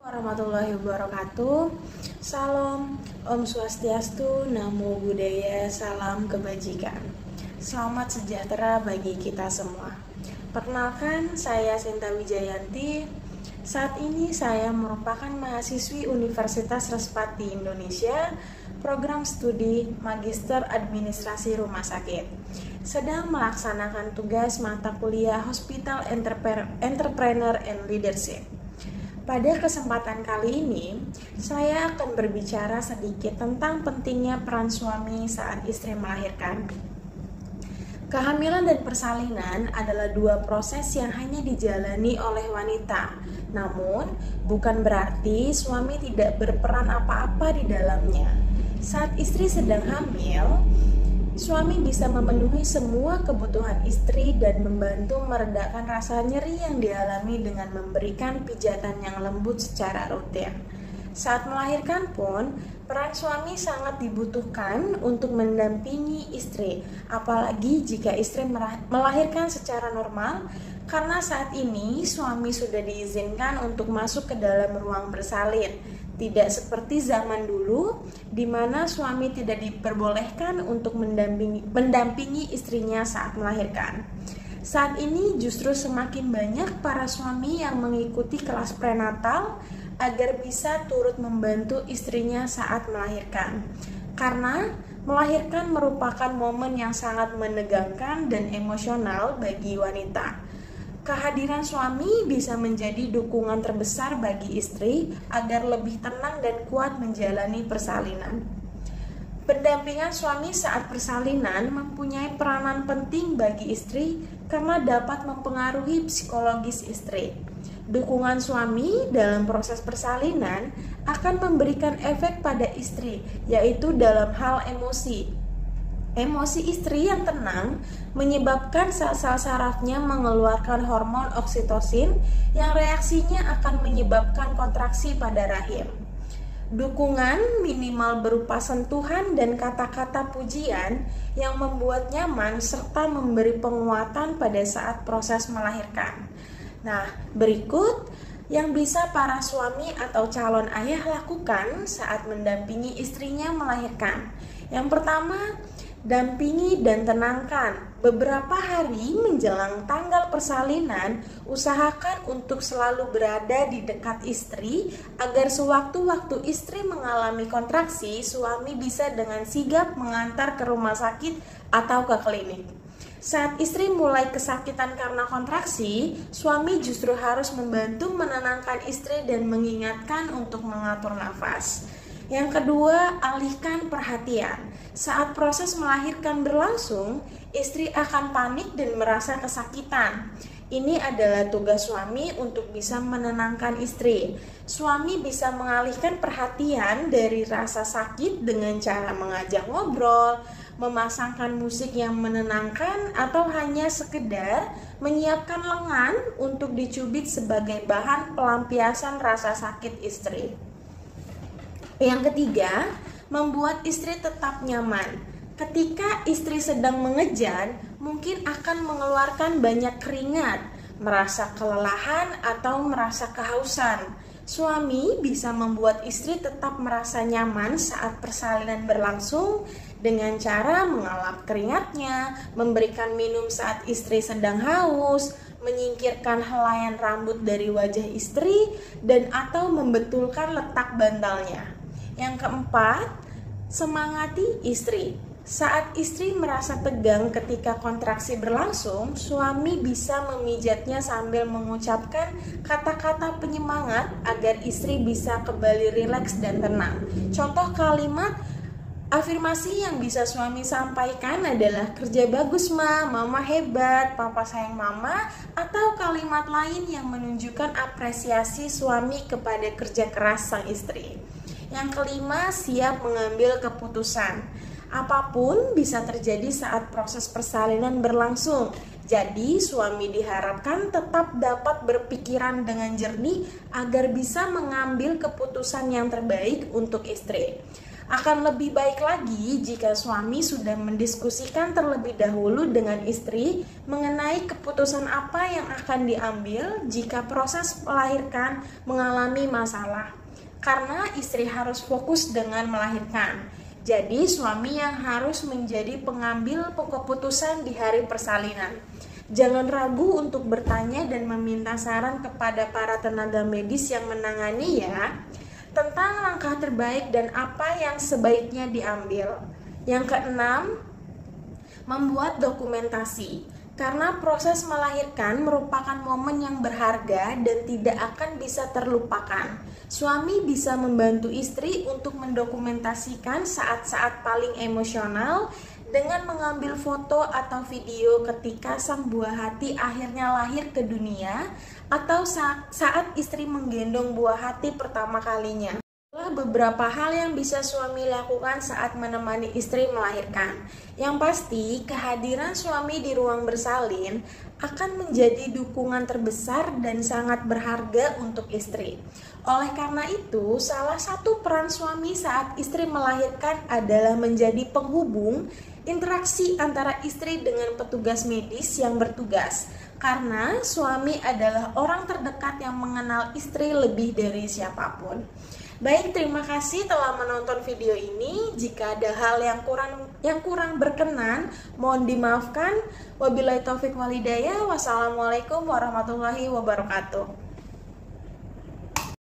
Warahmatullahi wabarakatuh. Salam, Om Swastiastu, Namo Buddhaya, salam kebajikan. Selamat sejahtera bagi kita semua. Perkenalkan, saya Sinta Wijayanti. Saat ini saya merupakan mahasiswi Universitas Respati Indonesia, program studi Magister Administrasi Rumah Sakit. Sedang melaksanakan tugas mata kuliah Hospital Entrepreneur and Leadership. Pada kesempatan kali ini, saya akan berbicara sedikit tentang pentingnya peran suami saat istri melahirkan. Kehamilan dan persalinan adalah dua proses yang hanya dijalani oleh wanita. Namun, bukan berarti suami tidak berperan apa-apa di dalamnya. Saat istri sedang hamil, suami bisa memenuhi semua kebutuhan istri dan membantu meredakan rasa nyeri yang dialami dengan memberikan pijatan yang lembut secara rutin. Saat melahirkan pun, peran suami sangat dibutuhkan untuk mendampingi istri, apalagi jika istri melahirkan secara normal, karena saat ini suami sudah diizinkan untuk masuk ke dalam ruang bersalin. Tidak seperti zaman dulu, di mana suami tidak diperbolehkan untuk mendampingi istrinya saat melahirkan. Saat ini justru semakin banyak para suami yang mengikuti kelas prenatal agar bisa turut membantu istrinya saat melahirkan. Karena melahirkan merupakan momen yang sangat menegangkan dan emosional bagi wanita. Kehadiran suami bisa menjadi dukungan terbesar bagi istri agar lebih tenang dan kuat menjalani persalinan. Pendampingan suami saat persalinan mempunyai peranan penting bagi istri karena dapat mempengaruhi psikologis istri. Dukungan suami dalam proses persalinan akan memberikan efek pada istri, yaitu dalam hal emosi. Emosi istri yang tenang menyebabkan sel-sel sarafnya mengeluarkan hormon oksitosin yang reaksinya akan menyebabkan kontraksi pada rahim. Dukungan minimal berupa sentuhan dan kata-kata pujian yang membuat nyaman serta memberi penguatan pada saat proses melahirkan. Nah, berikut yang bisa para suami atau calon ayah lakukan saat mendampingi istrinya melahirkan. Yang pertama, dampingi dan tenangkan. Beberapa hari menjelang tanggal persalinan, usahakan untuk selalu berada di dekat istri agar sewaktu-waktu istri mengalami kontraksi, suami bisa dengan sigap mengantar ke rumah sakit atau ke klinik. Saat istri mulai kesakitan karena kontraksi, suami justru harus membantu menenangkan istri dan mengingatkan untuk mengatur nafas. Yang kedua, alihkan perhatian. Saat proses melahirkan berlangsung, istri akan panik dan merasa kesakitan. Ini adalah tugas suami untuk bisa menenangkan istri. Suami bisa mengalihkan perhatian dari rasa sakit dengan cara mengajak ngobrol, memasangkan musik yang menenangkan, atau hanya sekedar menyiapkan lengan untuk dicubit sebagai bahan pelampiasan rasa sakit istri. Yang ketiga, membuat istri tetap nyaman. Ketika istri sedang mengejan, mungkin akan mengeluarkan banyak keringat, merasa kelelahan atau merasa kehausan. Suami bisa membuat istri tetap merasa nyaman saat persalinan berlangsung dengan cara mengalap keringatnya, memberikan minum saat istri sedang haus, menyingkirkan helaian rambut dari wajah istri, dan atau membetulkan letak bantalnya. Yang keempat, semangati istri. Saat istri merasa tegang ketika kontraksi berlangsung, suami bisa memijatnya sambil mengucapkan kata-kata penyemangat agar istri bisa kembali rileks dan tenang. Contoh kalimat afirmasi yang bisa suami sampaikan adalah kerja bagus ma, mama hebat, papa sayang mama, atau kalimat lain yang menunjukkan apresiasi suami kepada kerja keras sang istri. Yang kelima, siap mengambil keputusan. Apapun bisa terjadi saat proses persalinan berlangsung. Jadi, suami diharapkan tetap dapat berpikiran dengan jernih agar bisa mengambil keputusan yang terbaik untuk istri. Akan lebih baik lagi jika suami sudah mendiskusikan terlebih dahulu dengan istri mengenai keputusan apa yang akan diambil jika proses melahirkan mengalami masalah. Karena istri harus fokus dengan melahirkan. Jadi suami yang harus menjadi pengambil keputusan di hari persalinan. Jangan ragu untuk bertanya dan meminta saran kepada para tenaga medis yang menangani ya, tentang langkah terbaik dan apa yang sebaiknya diambil. Yang keenam, membuat dokumentasi. Karena proses melahirkan merupakan momen yang berharga dan tidak akan bisa terlupakan. Suami bisa membantu istri untuk mendokumentasikan saat-saat paling emosional dengan mengambil foto atau video ketika sang buah hati akhirnya lahir ke dunia atau saat istri menggendong buah hati pertama kalinya. Beberapa hal yang bisa suami lakukan saat menemani istri melahirkan. Yang pasti, kehadiran suami di ruang bersalin akan menjadi dukungan terbesar dan sangat berharga untuk istri. Oleh karena itu, salah satu peran suami saat istri melahirkan adalah menjadi penghubung interaksi antara istri dengan petugas medis yang bertugas. Karena suami adalah orang terdekat yang mengenal istri lebih dari siapapun. Baik, terima kasih telah menonton video ini. Jika ada hal yang kurang berkenan, mohon dimaafkan. Wabillahi taufik walhidayah. Wassalamualaikum warahmatullahi wabarakatuh.